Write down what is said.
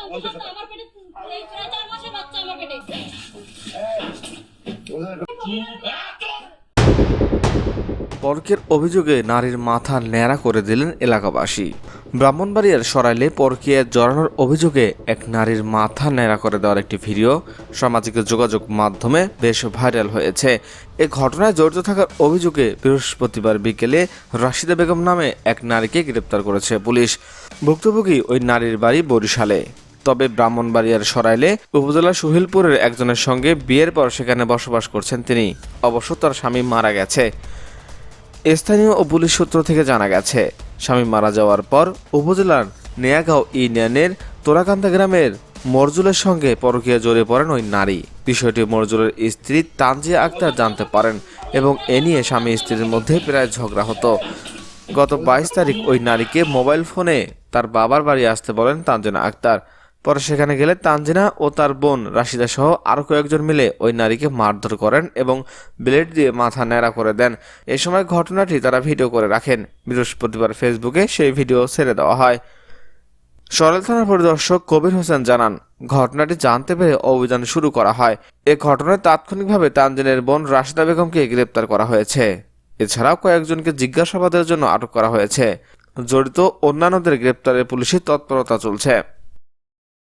আমার পেটে এই 4 মাসের বাচ্চা আমার পেটে। পরকীয়ার অভিযোগে নারীর মাথা ন্যাড়া করে দিলেন এলাকাবাসী। ব্রাহ্মণবাড়িয়ার সরাইলে পরকীয়ায় জড়ানোর অভিযোগে এক নারীর মাথা ন্যাড়া করে দেওয়ার একটি ভিডিও সামাজিক যোগাযোগ মাধ্যমে বেশ ভাইরাল হয়েছে। এ ঘটনায় জড়িত থাকার অভিযোগে বৃহস্পতিবার বিকেলে রাশিদা বেগম নামে এক নারীকে গ্রেপ্তার করেছে পুলিশ। ভুক্তভোগী ওই নারীর বাড়ি বরিশালে। তবে ব্রাহ্মণবাড়িয়ার সরাইলে উপজেলার সুহিলপুরের একজনের সঙ্গে বিয়ের পর সেখানে বসবাস করছেন তিনি। অবশ্য তার স্বামী মারা গেছে। স্থানীয় ও পুলিশ সূত্র থেকে জানা গেছে, স্বামী মারা যাওয়ার পর উপজেলার নেয়াগাঁও ইউনিয়নের তোরাকান্দা গ্রামের মরজুলের সঙ্গে পরকীয়া জড়িয়ে পড়েন ওই নারী। বিষয়টি মরজুলের স্ত্রী তানজিয়া আক্তার জানতে পারেন এবং এ নিয়ে স্বামী স্ত্রীর মধ্যে প্রায় ঝগড়া হতো। গত 22 তারিখ ওই নারীকে মোবাইল ফোনে তার বাবার বাড়ি আসতে বলেন তানজিনা আক্তার। পরে সেখানে গেলে তানজিনা ও তার বোন রাশিদা সহ আরও কয়েকজন মিলে ওই নারীকে মারধর করেন এবং ব্লেড দিয়ে মাথা ন্যাড়া করে দেন। এ সময় ঘটনাটি তারা ভিডিও করে রাখেন। বৃহস্পতিবার ফেসবুকে সেই ভিডিও ছেড়ে দেওয়া হয়। সরাইল থানার পরিদর্শক কবির হোসেন জানান, ঘটনাটি জানতে পেরে অভিযান শুরু করা হয়। এ ঘটনায় তাৎক্ষণিকভাবে তানজিনের বোন রাশিদা বেগমকে গ্রেপ্তার করা হয়েছে। এছাড়াও কয়েকজনকে জিজ্ঞাসাবাদের জন্য আটক করা হয়েছে। জড়িত অন্যান্যদের গ্রেপ্তারে পুলিশের তৎপরতা চলছে।